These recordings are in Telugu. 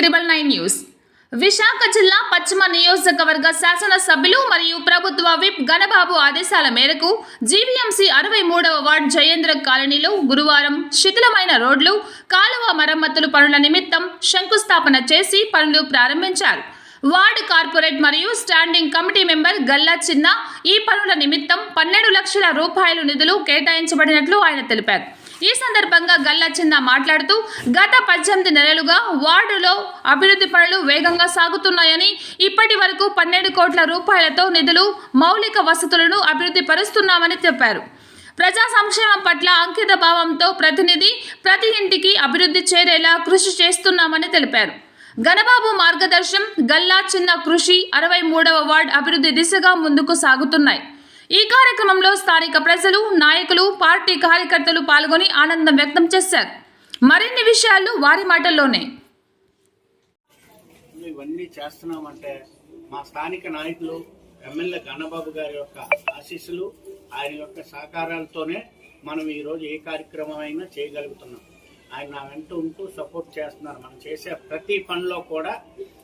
999 న్యూస్. విశాఖ జిల్లా పశ్చిమ నియోజకవర్గ శాసన సభ్యులు మరియు ప్రభుత్వ విప్ గణబాబు ఆదేశాల మేరకు జీవీఎంసీ 63వ వార్డు జయేంద్ర కాలనీలో గురువారం శిథిలమైన రోడ్లు, కాలువ మరమ్మతులు పనుల నిమిత్తం శంకుస్థాపన చేసి పనులు ప్రారంభించారు. వార్డు కార్పొరేట్ మరియు స్టాండింగ్ కమిటీ మెంబర్ గల్లా చిన్న ఈ పనుల నిమిత్తం 12 లక్షల రూపాయలు నిధులు కేటాయించబడినట్లు ఆయన తెలిపారు. ఈ సందర్భంగా గల్లా చిన్న మాట్లాడుతూ గత 18 నెలలుగా వార్డులో అభివృద్ధి పనులు వేగంగా సాగుతున్నాయని, ఇప్పటి వరకు 12 కోట్ల రూపాయలతో నిధులు, మౌలిక వసతులను అభివృద్ధి పరుస్తున్నామని చెప్పారు. ప్రజా సంక్షేమం పట్ల అంకిత భావంతో ప్రతి ఇంటికి అభివృద్ధి చేరేలా కృషి చేస్తున్నామని తెలిపారు. గణబాబు మార్గదర్శనం, గల్లా చిన్న కృషి 63వ వార్డు అభివృద్ధి దిశగా ముందుకు సాగుతున్నాయి. ఈ కార్యక్రమంలో స్థానిక ప్రజలు, నాయకులు, పార్టీ కార్యకర్తలు పాల్గొని ఆనందం వ్యక్తం చేశారు. మరిన్ని విషయాలు వారి మాటల్లోనే. ఇవన్నీ చేస్తున్నామంటే మా స్థానిక నాయకులు ఎమ్మెల్యే గణబాబు గారి యొక్క ఆశీస్సులు, ఆయన యొక్క సహకారాలతోనే మనం ఈరోజు ఏ కార్యక్రమం అయినా చేయగలుగుతున్నాం. ఆయన నా వెంట ఉంటూ సపోర్ట్ చేస్తున్నారు. మనం చేసే ప్రతి పనిలో కూడా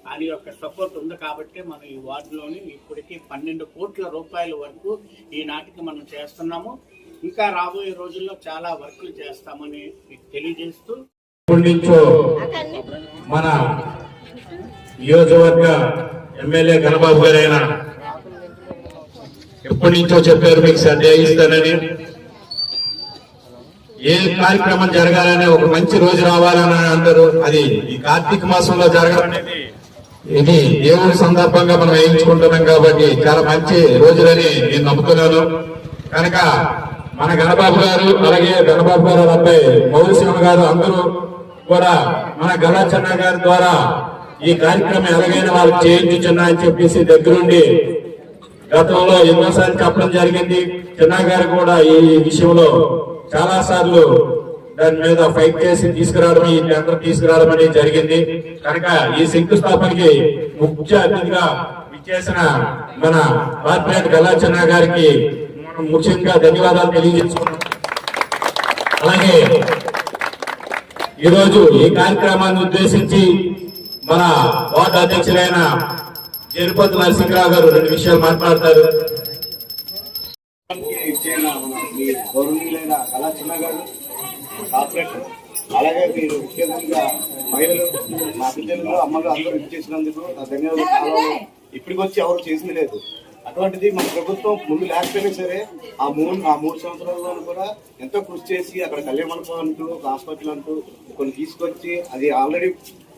ఆయన యొక్క సపోర్ట్ ఉంది కాబట్టి మనం ఈ వార్డులోని ఇప్పటికీ 12 కోట్ల రూపాయల వరకు ఈనాటికి మనం చేస్తున్నాము. ఇంకా రాబోయే రోజుల్లో చాలా వర్కులు చేస్తామని మీకు తెలియజేస్తూ, మన నియోజకవర్గ ఎమ్మెల్యే గణబాబు గారైనా ఎప్పటి నుంచో చెప్పారు మీకు శ్రద్ధ ఇస్తానని. ఏ కార్యక్రమం జరగాలని, ఒక మంచి రోజు రావాలని అంటారు. అది ఈ కార్తీక మాసంలో జరగాలనేది ఇది దేవుడి సందర్భంగా మనం వేయించుకుంటున్నాం కాబట్టి చాలా మంచి రోజులని నేను నమ్ముతున్నాను. కనుక మన గణబాబు గారు, అలాగే గణబాబు గారు అబ్బాయి మౌలిశివ గారు అందరూ కూడా మన గల్లా చిన్న గారి ద్వారా ఈ కార్యక్రమం ఎలాగైనా వాళ్ళు చేయించున్నా అని చెప్పేసి దగ్గరుండి గతంలో ఎన్నోసార్లు చెప్పడం జరిగింది. చిన్న గారు కూడా ఈ విషయంలో చాలా సార్లు దాని మీద ఫైట్ చేసి తీసుకురావడం, ఈ టెండర్ తీసుకురావడం అనేది జరిగింది. కనుక ఈ శంకుస్థాపనకి ముఖ్య అతిథిగా విచ్చేసిన మన కార్పొరేట్ గల్లా చిన్న గారికి ముఖ్యంగా ధన్యవాదాలు తెలియజేసుకున్నాం. అలాగే ఈరోజు ఈ కార్యక్రమాన్ని ఉద్దేశించి మన వార్డు అధ్యక్షులైన జరుపతి నరసింహరావు గారు 2 విషయాలు మాట్లాడతారు. గౌరవనీయులైన గల్లా చిన్న గారు, కార్పొరేటర్, అలాగే మీరు ముఖ్యంగా మహిళలు, మా పిల్లలు, అమ్మలు అందరూ ఇచ్చేసినందుకు నా ధన్యవాదాలు. ఇప్పటికి వచ్చి ఎవరు చేసింది లేదు. అటువంటిది మన ప్రభుత్వం ముందు లేకపోయినా సరే ఆ 3 సంవత్సరాల్లో కూడా ఎంతో కృషి చేసి అక్కడ కళ్యాణ మండపం అంటూ, ఒక హాస్పిటల్ అంటూ కొన్ని తీసుకొచ్చి అది ఆల్రెడీ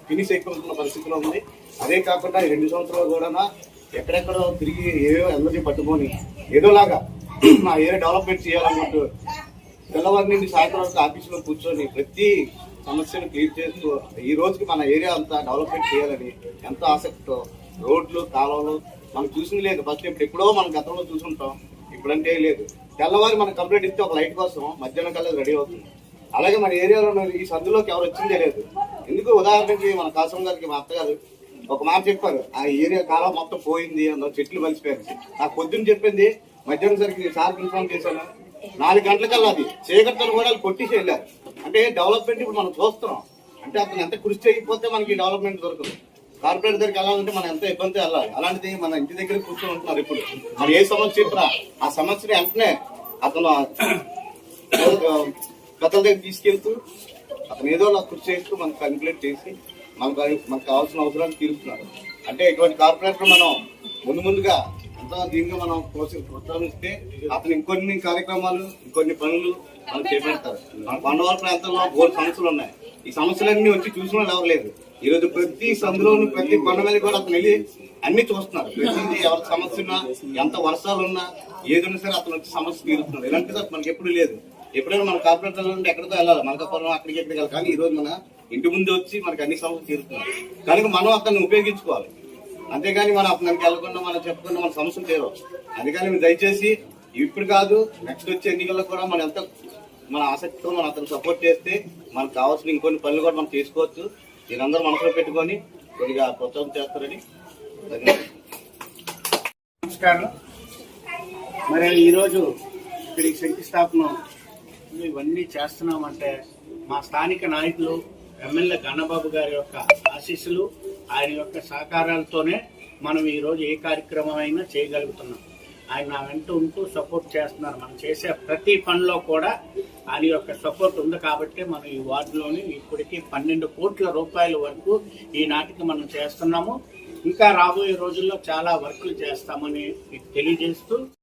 ఫినిష్ అయిపోతున్న పరిస్థితిలో ఉంది. అదే కాకుండా ఈ 2 సంవత్సరాలు కూడా ఎక్కడెక్కడో తిరిగి ఏవో అందరినీ పట్టుకొని ఏదోలాగా నా ఏరియా డెవలప్మెంట్ చేయాలన్నట్టు తెల్లవారి నుండి సాయంత్రం వరకు ఆఫీసులో కూర్చొని ప్రతి సమస్యను క్లియర్ చేస్తూ ఈ రోజుకి మన ఏరియా అంతా డెవలప్మెంట్ చేయాలని ఎంతో ఆసక్తితో రోడ్లు, కాలువలు మనం చూసింది లేదు. ఫస్ట్ ఎప్పుడో మనం గతంలో చూసుకుంటాం, ఇప్పుడంటే లేదు. తెల్లవారి మనం కంప్లైంట్ ఇస్తే ఒక లైట్ కోసం మధ్యాహ్నం కల్లా రెడీ అవుతుంది. అలాగే మన ఏరియాలో ఈ సందులోకి ఎవరు వచ్చిందే లేదు. ఎందుకు ఉదాహరణకి మన కాసం గారికి మా అత్తగారు ఒక మాట చెప్పారు, ఆ ఏరియా కాలం మొత్తం పోయింది, అందులో చెట్లు కలిసిపోయారు. నాకు పొద్దున్న చెప్పింది, మధ్యాహ్నం సరికి సార్ ఇన్ఫార్మ్ చేశాను, 4 గంటలకల్లా అది చీకట్లో కూడా కొట్టేసి వెళ్ళారు. అంటే డెవలప్మెంట్ ఇప్పుడు మనం చూస్తున్నాం. అంటే అతను ఎంత కృషి చేయకపోతే మనకి డెవలప్మెంట్ దొరకదు. కార్పొరేట్ దగ్గరికి వెళ్ళాలంటే మనం ఎంత ఇబ్బంది వెళ్ళాలి. అలాంటిది మన ఇంటి దగ్గర కూర్చొని ఉంటున్నారు. ఇప్పుడు మరి ఏ సమస్య చెప్పినా ఆ సమస్యని వెంటనే అతను గతల దగ్గర తీసుకెళ్తూ అతను ఏదో కృషి చేస్తూ మనకు కంప్లీట్ చేసి మనకు కావాల్సిన అవసరాలు తీరుస్తున్నారు. అంటే ఇటువంటి కార్పొరేటర్ మనం ముందుగా ఎంతో దీనిగా మనం ప్రోత్సహిస్తే అతను ఇంకొన్ని కార్యక్రమాలు, ఇంకొన్ని పనులు మనం చేపడతారు. మన కొండవాళ్ళ ప్రాంతంలో బోర్డు సమస్యలు ఉన్నాయి. ఈ సమస్యలన్నీ వచ్చి చూసిన వాళ్ళు ఎవరు లేదు. ఈరోజు ప్రతి సందులోను, ప్రతి కొండ మీద కూడా అతను వెళ్ళి అన్ని చూస్తున్నారు. ప్రతిదీ ఎవరి సమస్య ఉన్నా, ఎంత వర్షాలు ఉన్నా, ఏదైనా సరే అతను వచ్చి సమస్య తీరుస్తున్నారు. ఇలాంటిది మనకి ఎప్పుడు లేదు. ఎప్పుడైనా మన కార్పొరేటర్ నుండి ఎక్కడితో వెళ్ళాలి, మనకపురం అక్కడికి ఎక్కడికి వెళ్ళాలి. కానీ ఈ రోజు మన ఇంటి ముందు వచ్చి మనకి అన్ని సమస్యలు తీరుతున్నారు. కనుక మనం అతన్ని ఉపయోగించుకోవాలి. అంతేగాని మనం అతనికి వెళ్ళకుండా మనం చెప్పకుండా మన సమస్యలు తీరవు. అందుకని మీరు దయచేసి ఇప్పుడు కాదు, నెక్స్ట్ వచ్చే ఎన్నికల్లో కూడా మనం ఎంత మన ఆసక్తితో మనం అతను సపోర్ట్ చేస్తే మనకు కావాల్సిన ఇంకొన్ని పనులు కూడా మనం చేసుకోవచ్చు. మీరందరూ మనసులో పెట్టుకొని కొద్దిగా ప్రోత్సాహం చేస్తారని. నమస్కారం. మరి ఈరోజు ఇక్కడ శంకుస్థాపన ఇవన్నీ చేస్తున్నామంటే మా స్థానిక నాయకులు ఎమ్మెల్యే గణబాబు గారి యొక్క ఆశీస్సులు, ఆయన యొక్క సహకారాలతోనే మనం ఈరోజు ఏ కార్యక్రమం అయినా చేయగలుగుతున్నాం. ఆయన నా వెంట ఉంటూ సపోర్ట్ చేస్తున్నారు. మనం చేసే ప్రతి పనిలో కూడా ఆయన యొక్క సపోర్ట్ ఉంది కాబట్టి మనం ఈ వార్డులోని ఇప్పటికీ 12 కోట్ల రూపాయల వరకు ఈనాటికి మనం చేస్తున్నాము. ఇంకా రాబోయే రోజుల్లో చాలా వర్కులు చేస్తామని మీకు తెలియజేస్తూ